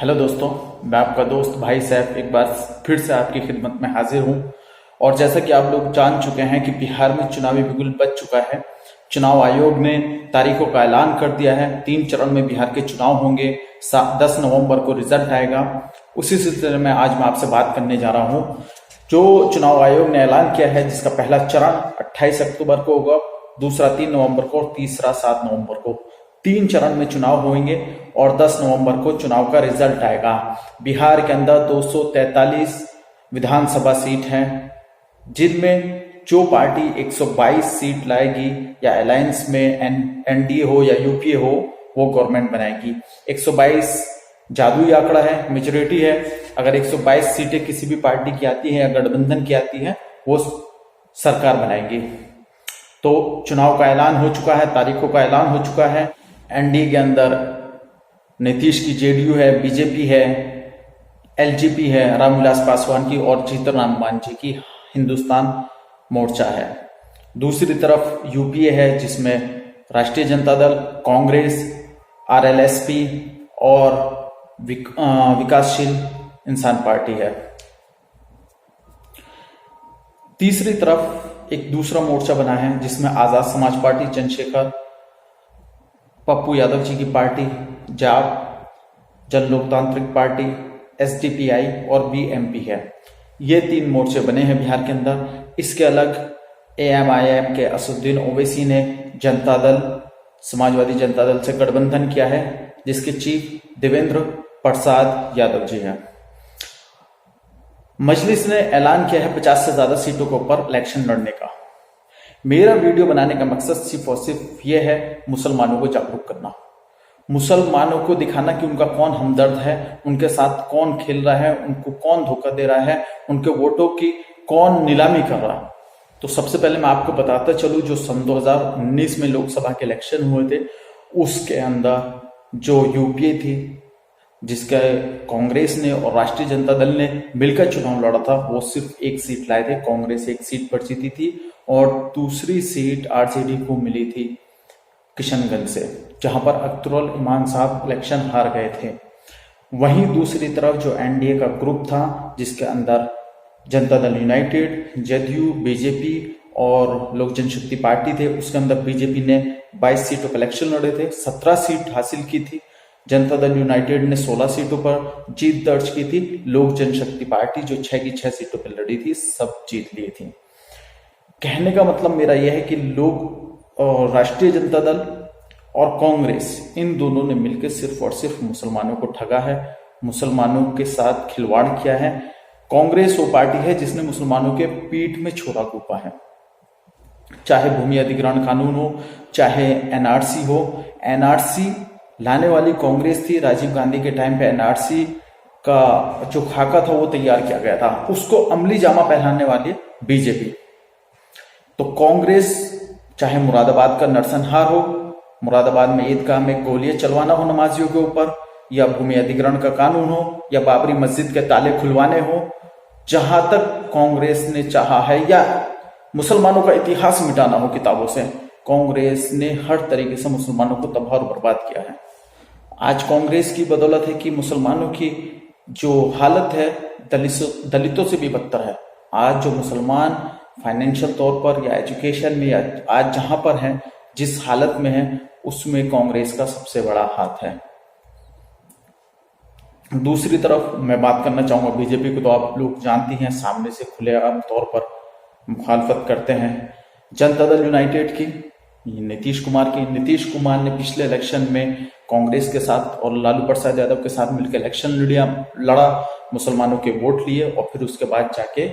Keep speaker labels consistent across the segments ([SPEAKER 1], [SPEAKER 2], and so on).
[SPEAKER 1] Hello दोस्तों, मैं आपका दोस्त भाई साहब एक बार फिर से आपकी खिदमत में हाजिर हूं। और जैसा कि आप लोग जान चुके हैं कि बिहार में चुनावी बिगुल बज चुका है। चुनाव आयोग ने तारीखों का ऐलान कर दिया है। 3 चरण में बिहार के चुनाव होंगे। 10 नवंबर को रिजल्ट आएगा। उसी सिलसिले में आज मैं आपसे बात करने जा रहा हूं। जो चुनाव आयोग ने ऐलान किया है, जिसका पहला चरण 28 अक्टूबर को होगा, दूसरा 3 नवंबर को और तीसरा 7 नवंबर को। 3 चरण में चुनाव होंगे और 10 नवंबर को चुनाव का रिजल्ट आएगा। बिहार के अंदर 243 विधानसभा सीट हैं, जिनमें जो पार्टी 122 सीट लाएगी या अलायंस में एनडीए हो या यूपीए हो, वो गवर्नमेंट बनाएगी। 122 जादुई आंकड़ा है, मेजोरिटी है। अगर 122 सीटें किसी भी पार्टी की आती है या गठबंधन की आती है, वो सरकार बनाएगी। तो चुनाव का ऐलान हो चुका है, तारीखों का ऐलान हो चुका है। एनडीए के अंदर नीतीश की जेडीयू है, बीजेपी है, एलजेपी है रामविलास पासवान की, और जीतन राम मांझी की हिंदुस्तान मोर्चा है। दूसरी तरफ यूपीए है, जिसमें राष्ट्रीय जनता दल, कांग्रेस, आरएलएसपी और विकासशील इंसान पार्टी है। तीसरी तरफ एक दूसरा मोर्चा बना है, जिसमें आजाद समाज पार्टी, चंद्रशेखर पप्पू यादव जी की पार्टी, जाप, जन लोकतांत्रिक पार्टी, एसडीपीआई और बीएमपी है। ये 3 मोर्चे बने हैं बिहार के अंदर। इसके अलग एएमआईएम के असदुद्दीन ओवैसी ने जनता दल, समाजवादी जनता दल से गठबंधन किया है, जिसके चीफ देवेंद्र प्रसाद यादव जी हैं। मजलिस ने ऐलान किया है 50 से ज्यादा सीटों के ऊपर इलेक्शन लड़ने का। मेरा वीडियो बनाने का मकसद सिर्फ और सिर्फ यह है, मुसलमानों को जागरूक करना, मुसलमानों को दिखाना कि उनका कौन हमदर्द है, उनके साथ कौन खेल रहा है, उनको कौन धोखा दे रहा है, उनके वोटों की कौन नीलामी कर रहा है। तो सबसे पहले मैं आपको बताता चलूं, जो सन 2019 में लोकसभा के इलेक्शन हुए थे, उसके अंदर जो यूपीए थी, जिसका कांग्रेस ने और राष्ट्रीय जनता दल ने मिलकर चुनाव लड़ा था, वो सिर्फ 1 सीट लाए थे। कांग्रेस 1 सीट पर जीती थी और दूसरी सीट आरजेडी को मिली थी किशनगंज से, जहां पर अख्तरुल इमान साहब इलेक्शन हार गए थे। वहीं दूसरी तरफ जो एनडीए का ग्रुप था, जिसके अंदर जनता दल यूनाइटेड, जदयू, बीजेपी और लोक जनशक्ति पार्टी थे, उसके अंदर बीजेपी ने 22 सीटों पर इलेक्शन लड़े थे, 17 सीट हासिल की थी। जनता दल यूनाइटेड ने 16 सीटों पर जीत दर्ज की थी। लोक जनशक्ति पार्टी जो 6 की 6 सीटों पर लड़ी थी, सब जीत ली थी। कहने का मतलब मेरा यह है कि लोग, राष्ट्रीय जनता दल और कांग्रेस, इन दोनों ने मिलकर सिर्फ और सिर्फ मुसलमानों को ठगा है, मुसलमानों के साथ खिलवाड़ किया है। कांग्रेस वो पार्टी है जिसने मुसलमानों के पीठ में छुरा घोंपा है। चाहे भूमि अधिग्रहण कानून हो, चाहे एनआरसी हो। एनआरसी लाने वाली कांग्रेस थी। राजीव गांधी के टाइम पे एनआरसी का जो खाका था वो तैयार किया गया था, उसको अमली जामा पहनाने वाली बीजेपी। तो कांग्रेस, चाहे मुरादाबाद का नरसंहार हो, मुरादाबाद में ईदगाह में गोलियां चलवाना हो नमाजियों के ऊपर, या भूमि अधिग्रहण का कानून हो, या बाबरी मस्जिद के ताले खुलवाने हो, जहां तक कांग्रेस ने चाहा है, या मुसलमानों का इतिहास मिटाना हो किताबों से, कांग्रेस ने हर तरीके से मुसलमानों को तबाह और बर्बाद किया है। आज कांग्रेस की बदौलत है कि मुसलमानों की जो हालत है दलितों से भी बदतर है। आज जो मुसलमान फाइनेंशियल तौर पर या एजुकेशन में या आज जहां पर है, जिस हालत में है, उसमें कांग्रेस का सबसे बड़ा हाथ है। दूसरी तरफ मैं बात करना चाहूंगा बीजेपी को, तो आप लोग जानती हैं, सामने से खुलेआम तौर पर मुखालफत करते हैं जनता दल यूनाइटेड की, नीतीश कुमार की। नीतीश कुमार ने पिछले इलेक्शन में कांग्रेस के साथ और लालू प्रसाद यादव के साथ मिलकर इलेक्शन लड़ा, मुसलमानों के वोट लिए और फिर उसके बाद जाके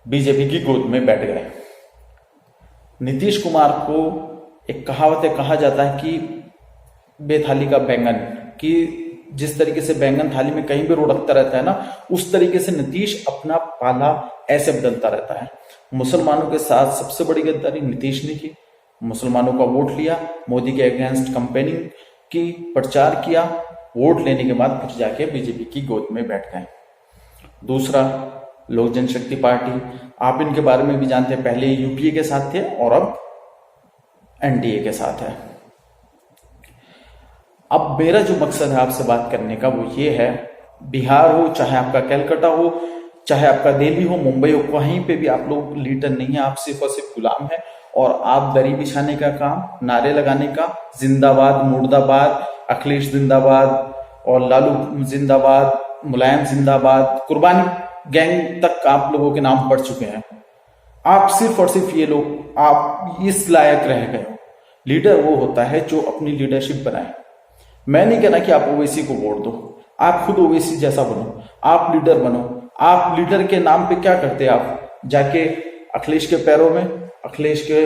[SPEAKER 1] बीजेपी की गोद में बैठ गए। नीतीश कुमार को एक कहावत है, कहा जाता है कि बेथाली का बैंगन, कि जिस तरीके से बैंगन थाली में कहीं भी रोड़कता रहता है ना, उस तरीके से नीतीश अपना पाला ऐसे बदलता रहता है। मुसलमानों के साथ सबसे बड़ी गद्दारी नीतीश ने की। मुसलमानों का वोट लिया, मोदी के अगेंस्ट कंपेनिंग की, प्रचार किया, वोट लेने के बाद फिर जाके बीजेपी की गोद में बैठ गए। दूसरा, लोक जनशक्ति पार्टी, आप इनके बारे में भी जानते हैं, पहले यूपीए के साथ थे और अब एनडीए के साथ है। अब मेरा जो मकसद है आपसे बात करने का वो ये है बिहार हो, चाहे आपका कैलकाटा हो, चाहे आपका दिल्ली हो, मुंबई हो, कहीं पे भी आप लोग लीडर नहीं है, आप सिर्फ और सिर्फ गुलाम है। और आप दरी बिछाने का काम, नारे लगाने का, जिंदाबाद मुर्दाबाद, अखिलेश जिंदाबाद और लालू जिंदाबाद, मुलायम जिंदाबाद, कुर्बानी गैंग तक आप लोगों के नाम पड़ चुके हैं। आप सिर्फ और सिर्फ ये लोग आप इस लायक रह गए हो। लीडर वो होता है जो अपनी लीडरशिप बनाए। मैं नहीं कहना कि आप ओवैसी को वोट दो, आप खुद ओवैसी जैसा बनो, आप लीडर बनो। आप लीडर के नाम पे क्या करते? आप जाके अखिलेश के पैरों में, अखिलेश के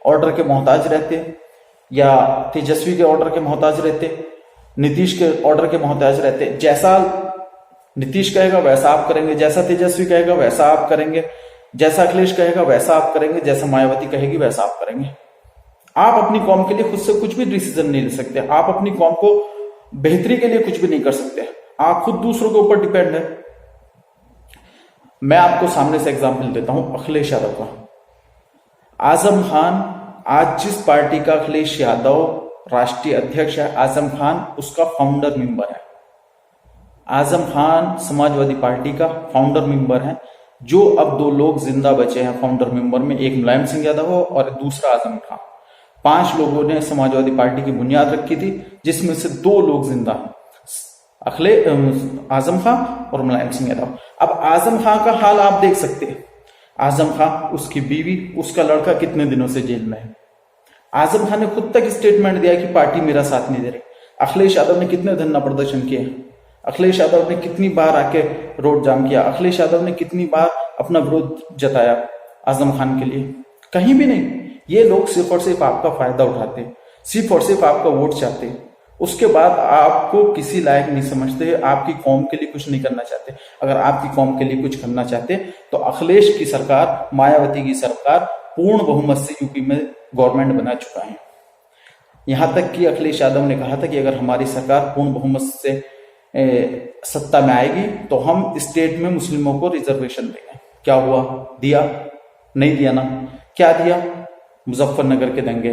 [SPEAKER 1] ऑर्डर के मोहताज रहते, या तेजस्वी के ऑर्डर के मोहताज रहते, नीतीश के ऑर्डर के मोहताज रहते। जैसा नीतीश कहेगा वैसा आप करेंगे, जैसा तेजस्वी कहेगा वैसा आप करेंगे, जैसा अखिलेश कहेगा वैसा आप करेंगे, जैसा मायावती कहेगी वैसा आप करेंगे। आप अपनी कौम के लिए खुद से कुछ भी डिसीजन नहीं ले सकते। आप अपनी कौम को बेहतरी के लिए कुछ भी नहीं कर सकते। आप खुद दूसरों के ऊपर डिपेंड है। मैं आपको सामने से एग्जांपल देता हूं अखिलेश यादव का। आजम खान, आज जिस पार्टी का अखिलेश यादव राष्ट्रीय अध्यक्ष है, आजम खान उसका फाउंडर मेंबर है। आजम खान समाजवादी पार्टी का फाउंडर मेंबर है। जो अब दो लोग जिंदा बचे हैं फाउंडर मेंबर में, एक मुलायम सिंह यादव हो और दूसरा आजम खान। 5 लोगों ने समाजवादी पार्टी की बुनियाद रखी थी, जिसमें से 2 लोग जिंदा हैं, आजम खान और मुलायम सिंह यादव। अब आजम खान का हाल आप देख सकते हैं। आजम खान, उसकी बीवी, उसका लड़का कितने दिनों से जेल में है। आजम खान ने खुद तक स्टेटमेंट दिया कि पार्टी मेरा साथ नहीं दे रही। अखिलेश यादव ने कितने धरना प्रदर्शन किए, अखिलेश यादव ने कितनी बार आके रोड जाम किया, अखिलेश यादव ने कितनी बार अपना विरोध जताया आजम खान के लिए? कहीं भी नहीं। ये लोग सिर्फ और सिर्फ आपका फायदा उठाते, सिर्फ और सिर्फ आपका वोट चाहते। उसके बाद आपको किसी लायक नहीं समझते, आपकी कौम के लिए कुछ नहीं करना चाहते। अगर आपकी कौम के लिए कुछ करना चाहते तो अखिलेश की सरकार, मायावती की सरकार पूर्ण बहुमत से यूपी में गवर्नमेंट बना चुका है। यहां तक कि अखिलेश यादव ने कहा था कि अगर हमारी सरकार पूर्ण बहुमत से सत्ता में आएगी तो हम स्टेट में मुस्लिमों को रिजर्वेशन देंगे। क्या हुआ? दिया? नहीं दिया ना। क्या दिया? मुजफ्फरनगर के दंगे,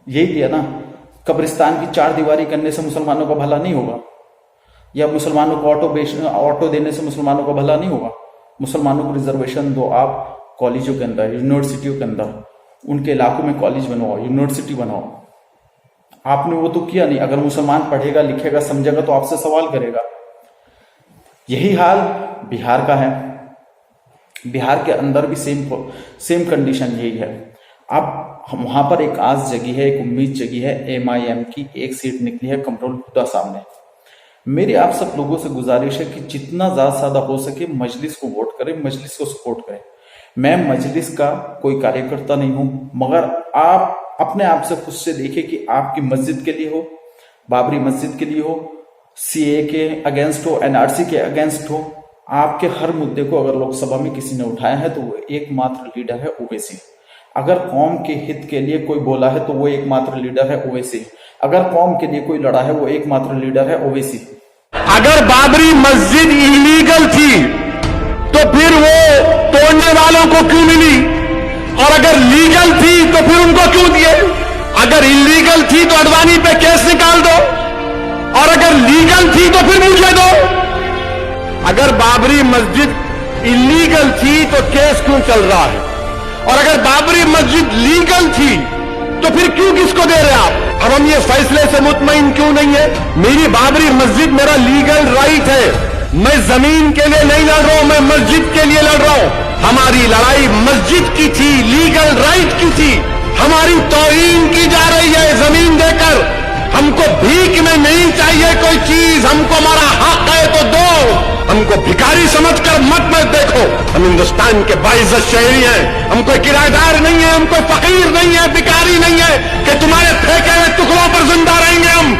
[SPEAKER 1] यही दिया ना। कब्रिस्तान की 4 दीवारी करने से मुसलमानों का भला नहीं होगा, या मुसलमानों को ऑटो देने से मुसलमानों का भला नहीं होगा। मुसलमानों को रिजर्वेशन दो आप कॉलेजों के अंदर, यूनिवर्सिटियों के अंदर, उनके इलाकों में कॉलेज बनवाओ, यूनिवर्सिटी बनाओ। आपने वो तो किया नहीं। अगर मुसलमान पढ़ेगा, लिखेगा, समझेगा तो आपसे सवाल करेगा। यही हाल बिहार का है। बिहार के अंदर भी सेम कंडीशन यही है। अब वहां पर एक आस जगी है, एक उम्मीद जगी है। MIM की एक सीट निकली है कमरुल हुदा सामने। मेरी आप सब लोगों से गुजारिश है कि जितना ज्यादा हो सके मजलिस को वोट करें, मजलिस को सपोर्ट करें। मैं मजलिस का कोई कार्यकर्ता नहीं हूं, मगर आप अपने आप से खुद से देखें कि आपकी मस्जिद के लिए हो, बाबरी मस्जिद के लिए हो, CA के अगेंस्ट हो, NRC के अगेंस्ट हो, आपके हर मुद्दे को अगर लोकसभा में किसी ने उठाया है तो वो एकमात्र लीडर है ओवैसी। अगर कौम के हित के लिए कोई बोला है तो वो एकमात्र लीडर है ओवैसी। अगर कौम के लिए कोई लड़ा है वो एकमात्र लीडर है ओवैसी।
[SPEAKER 2] अगर बाबरी मस्जिद इलीगल थी तो फिर वो तोड़ने वालों को क्यों मिली, और अगर लीगल थी तो फिर उनको क्यों दिए? अगर इलीगल थी तो अडवाणी पे केस निकाल दो, और अगर लीगल थी तो फिर मुझे दो। अगर बाबरी मस्जिद इलीगल थी तो केस क्यों चल रहा है, और अगर बाबरी मस्जिद लीगल थी तो फिर क्यों किसको दे रहे आप? अब हम ये फैसले से मुतमईन क्यों नहीं है? मेरी बाबरी मस्जिद मेरा लीगल राइट है। मैं जमीन के लिए नहीं लड़ रहा हूं, मैं मस्जिद के लिए लड़ रहा हूं। हमारी लड़ाई मस्जिद की थी, लीगल राइट की थी। हमारी तौहीन की जा रही है जमीन देकर। हमको भीख में नहीं चाहिए कोई चीज, हमको हमारा हक है तो दो। हमको भिखारी समझकर मत देखो। हम हिंदुस्तान के बाइज्जत शहरी हैं। हम कोई किराएदार नहीं है, हम कोई फकीर नहीं है, भिखारी नहीं है कि तुम्हारे फेंके हुए टुकड़ों पर जिंदा रहेंगे। हम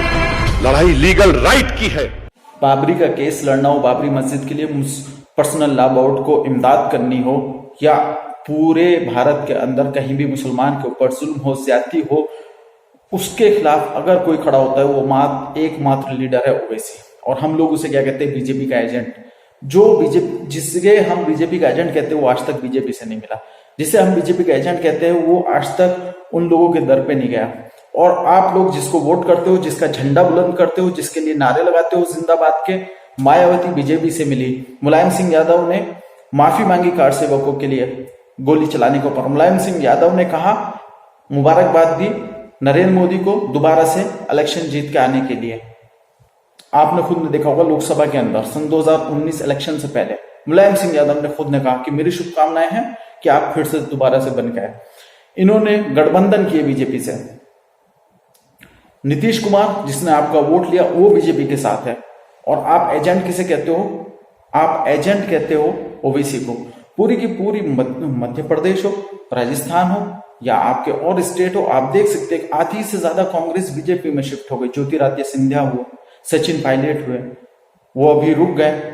[SPEAKER 2] लड़ाई लीगल राइट की है।
[SPEAKER 1] बाबरी का केस लड़ना हो, बाबरी मस्जिद के लिए पर्सनल लॉ बोर्ड को इमदाद करनी हो, या पूरे भारत के अंदर कहीं भी मुसलमान के ऊपर जुल्म हो, ज्यादती हो, उसके खिलाफ अगर कोई खड़ा होता है वो एकमात्र लीडर है ओवैसी। और हम लोग उसे क्या कहते हैं? बीजेपी का एजेंट। जो बीजेपी, जिसके हम बीजेपी का एजेंट कहते हैं वो आज तक बीजेपी से नहीं मिला। जिसे हम बीजेपी का एजेंट कहते हैं वो आज तक उन लोगों के दर पे नहीं गया। और आप लोग जिसको वोट करते हो, जिसका झंडा बुलंद करते हो, जिसके लिए नारे लगाते हो जिंदाबाद के, मायावती बीजेपी से मिली। मुलायम सिंह यादव ने माफी मांगी कार सेवकों के लिए गोली चलाने के ऊपर। मुलायम सिंह यादव ने कहा, मुबारकबाद दी नरेंद्र मोदी को दोबारा से इलेक्शन जीत के आने के लिए। आपने खुद ने देखा होगा लोकसभा के अंदर सन 2019 इलेक्शन से पहले मुलायम सिंह यादव ने खुद ने कहा कि मेरी शुभकामनाएं हैं कि आप फिर से दोबारा से बन गए। इन्होंने गठबंधन किए बीजेपी से। नीतीश कुमार जिसने आपका वोट लिया वो बीजेपी के साथ है। और आप एजेंट किसे कहते हो? आप एजेंट कहते हो ओवैसी को। पूरी की पूरी मध्य प्रदेश हो, राजस्थान हो या आपके और स्टेट हो, आप देख सकते हैं आधी से ज्यादा कांग्रेस बीजेपी में शिफ्ट हो गई। ज्योतिरादित्य सिंधिया हुए, सचिन पायलट हुए, वो अभी रुक गए,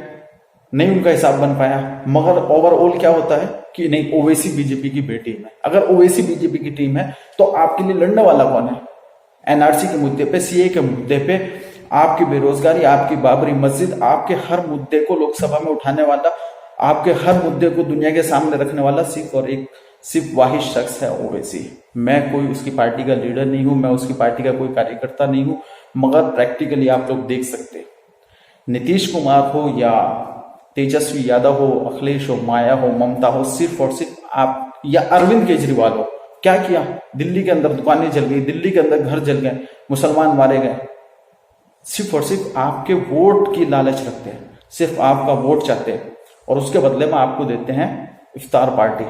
[SPEAKER 1] नहीं उनका हिसाब बन पाया। मगर ओवरऑल क्या होता है कि नहीं, ओवैसी बीजेपी की बी टीम है। अगर ओवैसी बीजेपी की टीम है तो आपके लिए लड़ने वाला कौन है? एनआरसी के मुद्दे पे, सीए के मुद्दे पे, आपकी बेरोजगारी, आपकी बाबरी मस्जिद, आपके हर मुद्दे को लोकसभा में उठाने वाला, आपके हर मुद्दे को दुनिया के सामने रखने वाला सिर्फ वाहिद शख्स है ओवैसी। मैं कोई उसकी पार्टी का लीडर नहीं हूं, मैं उसकी पार्टी का कोई कार्यकर्ता नहीं हूं, मगर प्रैक्टिकली आप लोग देख सकते हैं नीतीश कुमार हो या तेजस्वी यादव हो, अखिलेश हो, माया हो, ममता हो, सिर्फ और सिर्फ आप या अरविंद केजरीवाल हो, क्या किया? दिल्ली के अंदर दुकानें जल गई, दिल्ली के अंदर घर जल गए, मुसलमान मारे गए। सिर्फ और सिर्फ आपके वोट की लालच रखते हैं, सिर्फ आपका वोट चाहते हैं और उसके बदले में आपको देते हैं इफ्तार पार्टी,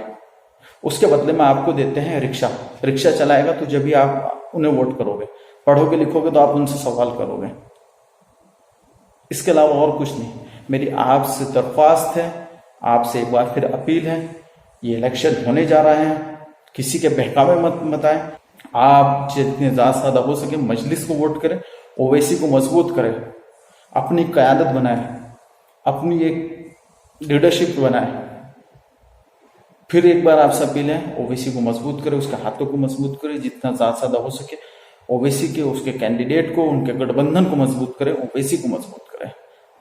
[SPEAKER 1] उसके बदले में आपको देते हैं रिक्शा चलाएगा तो जब भी आप उन्हें वोट करोगे, पढ़ोगे लिखोगे तो आप उनसे सवाल करोगे। इसके अलावा और कुछ नहीं। मेरी आपसे दरख्वास्त है, आपसे एक बार फिर अपील है, ये इलेक्शन होने जा रहा है, किसी के बहकावे मत आए। आप जितने ज्यादा हो सके मजलिस को वोट करें, ओवैसी को मजबूत करें, अपनी क़यादत बनाए, अपनी एक लीडरशिप बनाए। फिर एक बार आपसे अपील है, ओवैसी को मजबूत करें, उसके हाथों को मजबूत करें, जितना ज्यादा हो सके ओवैसी के उसके कैंडिडेट को, उनके गठबंधन को मजबूत करें, ओवैसी को मजबूत करें।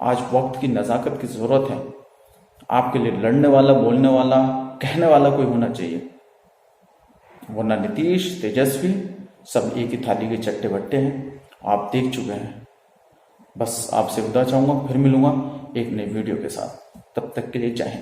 [SPEAKER 1] आज वक्त की नजाकत की जरूरत है। आपके लिए लड़ने वाला, बोलने वाला, कहने वाला कोई होना चाहिए, वरना नीतीश, तेजस्वी सब एक ही थाली के चट्टे बट्टे हैं, आप देख चुके हैं। बस आपसे विदा चाहूंगा, फिर मिलूंगा एक नई वीडियो के साथ। तब तक के लिए जय हिंद।